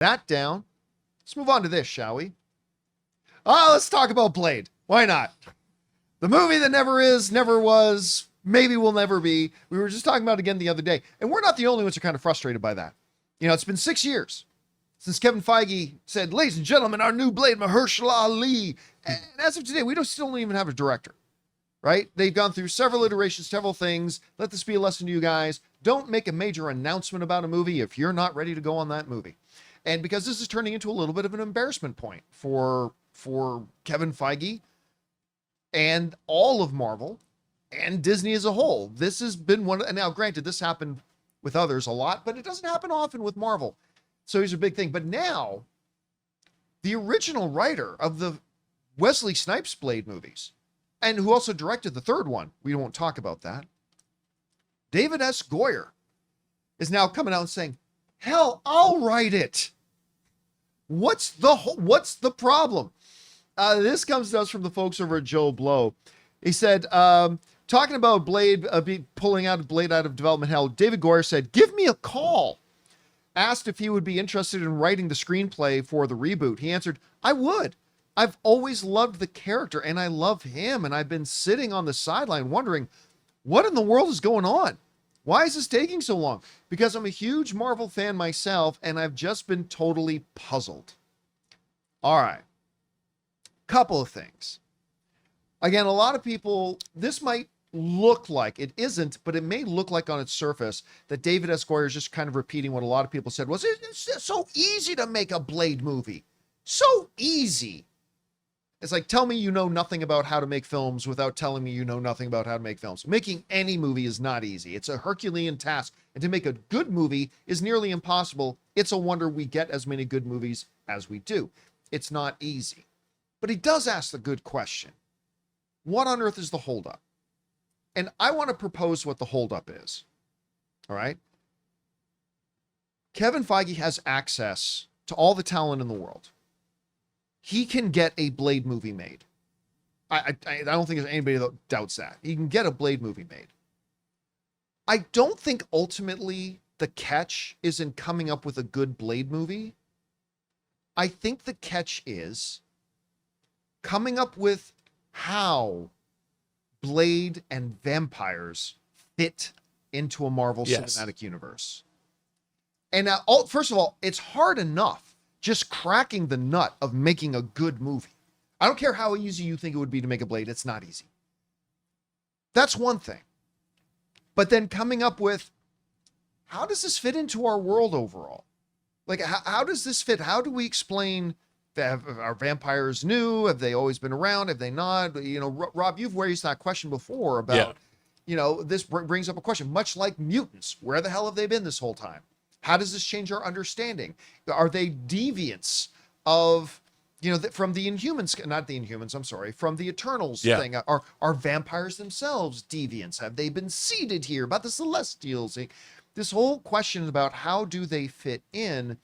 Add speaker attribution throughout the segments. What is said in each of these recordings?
Speaker 1: That down. Let's move on to this, shall we? Let's talk about Blade. Why not? The movie that never is, never was, maybe will never be. We were just talking about it again the other day. And we're not the only ones who are kind of frustrated by that. You know, it's been 6 years since Kevin Feige said, ladies and gentlemen, our new Blade, Mahershala Ali. And as of today, still don't even have a director, right? They've gone through several iterations, several things. Let this be a lesson to you guys. Don't make a major announcement about a movie if you're not ready to go on that movie. And because this is turning into a little bit of an embarrassment point for Kevin Feige and all of Marvel and Disney as a whole. This has been one, and now granted, this happened with others a lot, but it doesn't happen often with Marvel. So here's a big thing. But now, the original writer of the Wesley Snipes Blade movies, and who also directed the third one, we won't talk about that, David S. Goyer, is now coming out and saying, hell, I'll write it. What's the problem? This comes to us from the folks over at Joe Blow. He said, talking about Blade, pulling out Blade out of development hell, David Goyer said, give me a call. Asked if he would be interested in writing the screenplay for the reboot. He answered, I would. I've always loved the character and I love him. And I've been sitting on the sideline wondering, what in the world is going on? Why is this taking so long? Because I'm a huge Marvel fan myself and I've just been totally puzzled. All right. Couple of things. Again, a lot of people, this might look like, it isn't, but it may look like on its surface that David S. Goyer is just kind of repeating what a lot of people said was, it's so easy to make a Blade movie. So easy. It's like, tell me you know nothing about how to make films without telling me you know nothing about how to make films. Making any movie is not easy. It's a Herculean task. And to make a good movie is nearly impossible. It's a wonder we get as many good movies as we do. It's not easy. But he does ask the good question. What on earth is the holdup? And I want to propose what the holdup is. All right. Kevin Feige has access to all the talent in the world. He can get a Blade movie made. I don't think there's anybody that doubts that. He can get a Blade movie made. I don't think ultimately the catch is in coming up with a good Blade movie. I think the catch is coming up with how Blade and vampires fit into a Marvel Cinematic Universe. And now, first of all, it's hard enough just cracking the nut of making a good movie. I don't care how easy you think it would be to make a Blade. It's not easy. That's one thing. But then coming up with, how does this fit into our world overall? Like, how does this fit? How do we explain, are vampires new? Have they always been around? Have they not? You know, Rob, you've raised that question before about, you know, this brings up a question, much like mutants. Where the hell have they been this whole time? How does this change our understanding? Are they deviants of, you know, from the Inhumans, not the Inhumans, I'm sorry, from the Eternals thing? Are vampires themselves deviants? Have they been seeded here? About the Celestials? This whole question about how do they fit in,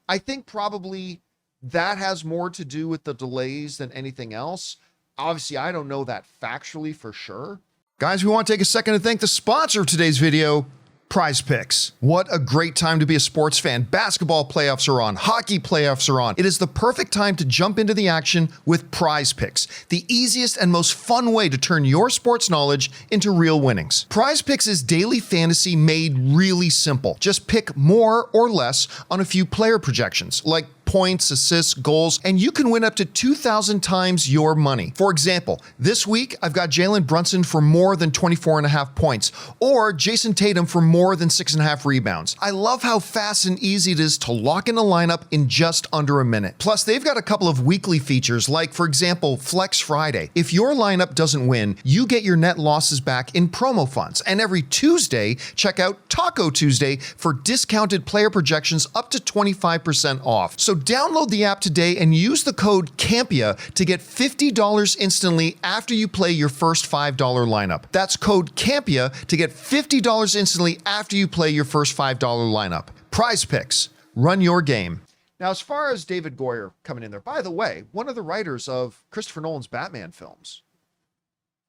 Speaker 1: I think probably that has more to do with the delays than anything else. Obviously, I don't know that factually for sure. Guys, we want to take a second to thank the sponsor of today's video, PrizePicks. What a great time to be a sports fan. Basketball playoffs are on. Hockey playoffs are on. It is the perfect time to jump into the action with PrizePicks, the easiest and most fun way to turn your sports knowledge into real winnings. PrizePicks is daily fantasy made really simple. Just pick more or less on a few player projections, like points, assists, goals, and you can win up to 2,000 times your money. For example, this week, I've got Jalen Brunson for more than 24.5 points, or Jason Tatum for more than 6.5 rebounds. I love how fast and easy it is to lock in a lineup in just under a minute. Plus, they've got a couple of weekly features, like, for example, Flex Friday. If your lineup doesn't win, you get your net losses back in promo funds. And every Tuesday, check out Taco Tuesday for discounted player projections up to 25% off. So download the app today and use the code CAMPEA to get $50 instantly after you play your first $5 lineup. That's code CAMPEA to get $50 instantly after you play your first $5 lineup. PrizePicks. Run your game. Now, as far as David Goyer coming in there, by the way, one of the writers of Christopher Nolan's Batman films.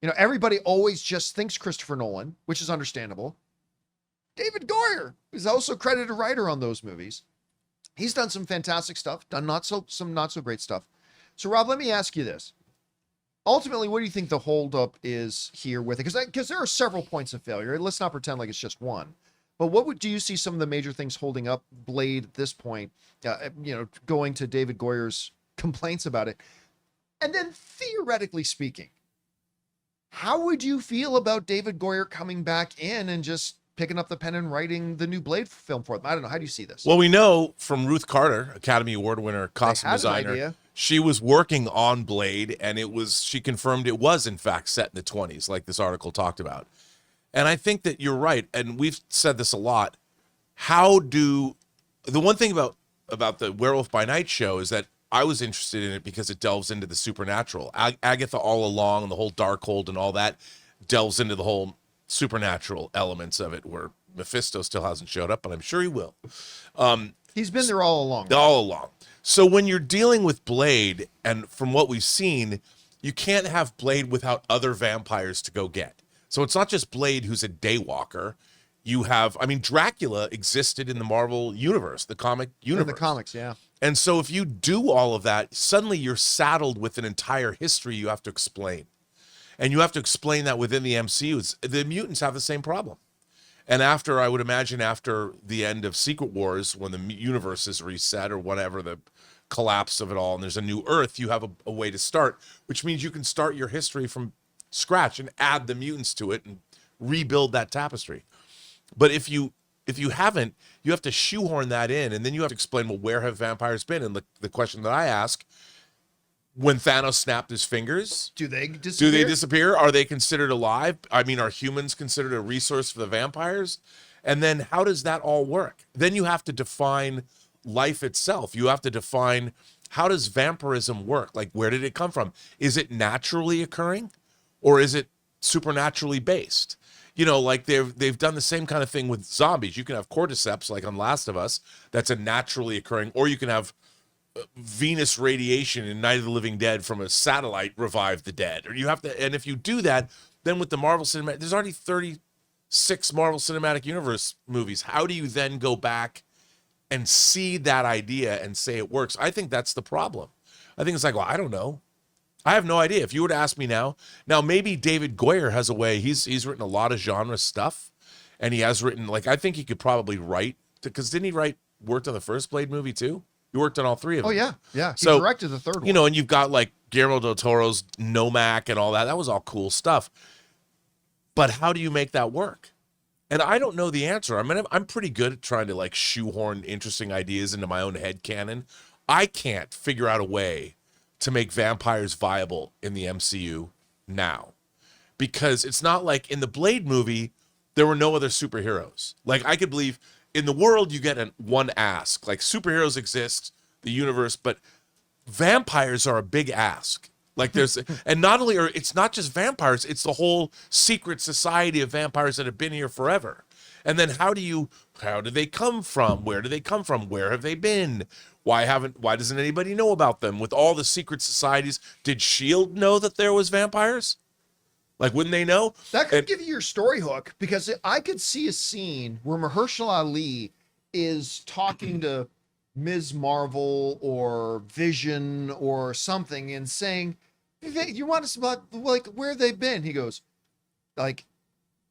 Speaker 1: You know, everybody always just thinks Christopher Nolan, which is understandable. David Goyer is also credited writer on those movies. He's done some fantastic stuff, done some not so great stuff. So Rob, let me ask you this. Ultimately, what do you think the holdup is here with it? Because there are several points of failure. Let's not pretend like it's just one. But do you see some of the major things holding up Blade at this point? Going to David Goyer's complaints about it. And then theoretically speaking, how would you feel about David Goyer coming back in and just picking up the pen and writing the new Blade film for them? I don't know. How do you see this?
Speaker 2: Well, we know from Ruth Carter, Academy Award winner, costume designer, she was working on Blade, and she confirmed it was in fact set in the 20s, like this article talked about. And I think that you're right, and we've said this a lot. The one thing about the Werewolf by Night show is that I was interested in it because it delves into the supernatural. Agatha all along, and the whole Darkhold and all that delves into the whole supernatural elements of it, where Mephisto still hasn't showed up, but I'm sure he will.
Speaker 1: He's been there all along.
Speaker 2: All along. So when you're dealing with Blade, and from what we've seen, you can't have Blade without other vampires to go get. So it's not just Blade who's a daywalker. You have, Dracula existed in the Marvel universe, the comic universe.
Speaker 1: In the comics, yeah.
Speaker 2: And so if you do all of that, suddenly you're saddled with an entire history you have to explain. And you have to explain that within the MCU. The mutants have the same problem. And I would imagine after the end of Secret Wars, when the universe is reset or whatever, the collapse of it all, and there's a new Earth, you have a way to start, which means you can start your history from scratch and add the mutants to it and rebuild that tapestry. But if you haven't, you have to shoehorn that in, and then you have to explain, well, where have vampires been? And the question that I ask, when Thanos snapped his fingers,
Speaker 1: do they disappear?
Speaker 2: Are they considered alive? Are humans considered a resource for the vampires? And then how does that all work? Then you have to define life itself. You have to define, how does vampirism work? Like, where did it come from? Is it naturally occurring, or is it supernaturally based? Like they've done the same kind of thing with zombies. You can have cordyceps, like on Last of Us, that's a naturally occurring, or you can have Venus radiation in Night of the Living Dead from a satellite revive the dead. Or you have to, and if you do that, then with the Marvel Cinematic, there's already 36 Marvel Cinematic Universe movies. How do you then go back and see that idea and say it works? I think that's the problem. I think it's like, well, I don't know. I have no idea. If you were to ask me now maybe David Goyer has a way. He's written a lot of genre stuff, and he has written, like, I think he could probably write, because didn't he worked on the first Blade movie too? He worked on all three of them.
Speaker 1: Oh yeah. He directed the third one.
Speaker 2: And you've got like Guillermo del Toro's Nomak and all that. That was all cool stuff. But how do you make that work? And I don't know the answer. I'm pretty good at trying to like shoehorn interesting ideas into my own head canon. I can't figure out a way to make vampires viable in the MCU now, because it's not like in the Blade movie, there were no other superheroes. Like, I could believe in the world you get one ask, like superheroes exist, the universe, but vampires are a big ask. Like and not only it's not just vampires, it's the whole secret society of vampires that have been here forever. And then how do they come from? Where do they come from? Where have they been? Why doesn't anybody know about them? With all the secret societies, did S.H.I.E.L.D. know that there was vampires? Like, wouldn't they know?
Speaker 1: That could give you your story hook, because I could see a scene where Mahershala Ali is talking to Ms. Marvel or Vision or something and saying, you want us about, like, where they've been? He goes, like,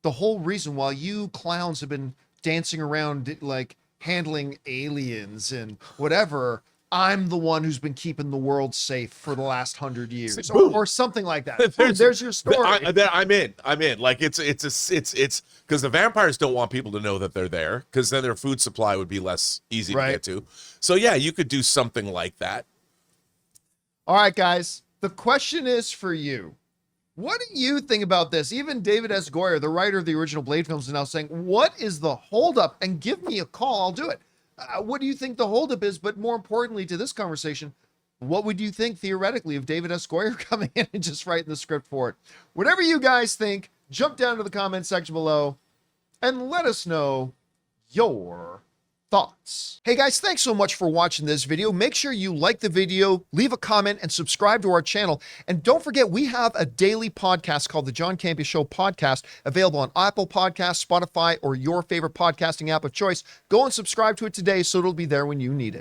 Speaker 1: the whole reason why you clowns have been dancing around, like, handling aliens and whatever, I'm the one who's been keeping the world safe for the last 100 years, or something like that. There's your story.
Speaker 2: I'm in. Like, it's because the vampires don't want people to know that they're there, because then their food supply would be less easy to get to. So yeah, you could do something like that.
Speaker 1: All right, guys. The question is for you. What do you think about this? Even David S. Goyer, the writer of the original Blade films, is now saying, what is the holdup? And give me a call. I'll do it. What do you think the holdup is? But more importantly to this conversation, what would you think theoretically of David S. Goyer coming in and just writing the script for it? Whatever you guys think, jump down to the comment section below and let us know your thoughts. Hey guys, thanks so much for watching this video. Make sure you like the video, leave a comment, and subscribe to our channel. And don't forget, we have a daily podcast called the John Campea Show podcast, available on Apple Podcasts, Spotify, or your favorite podcasting app of choice. Go and subscribe to it today so it'll be there when you need it.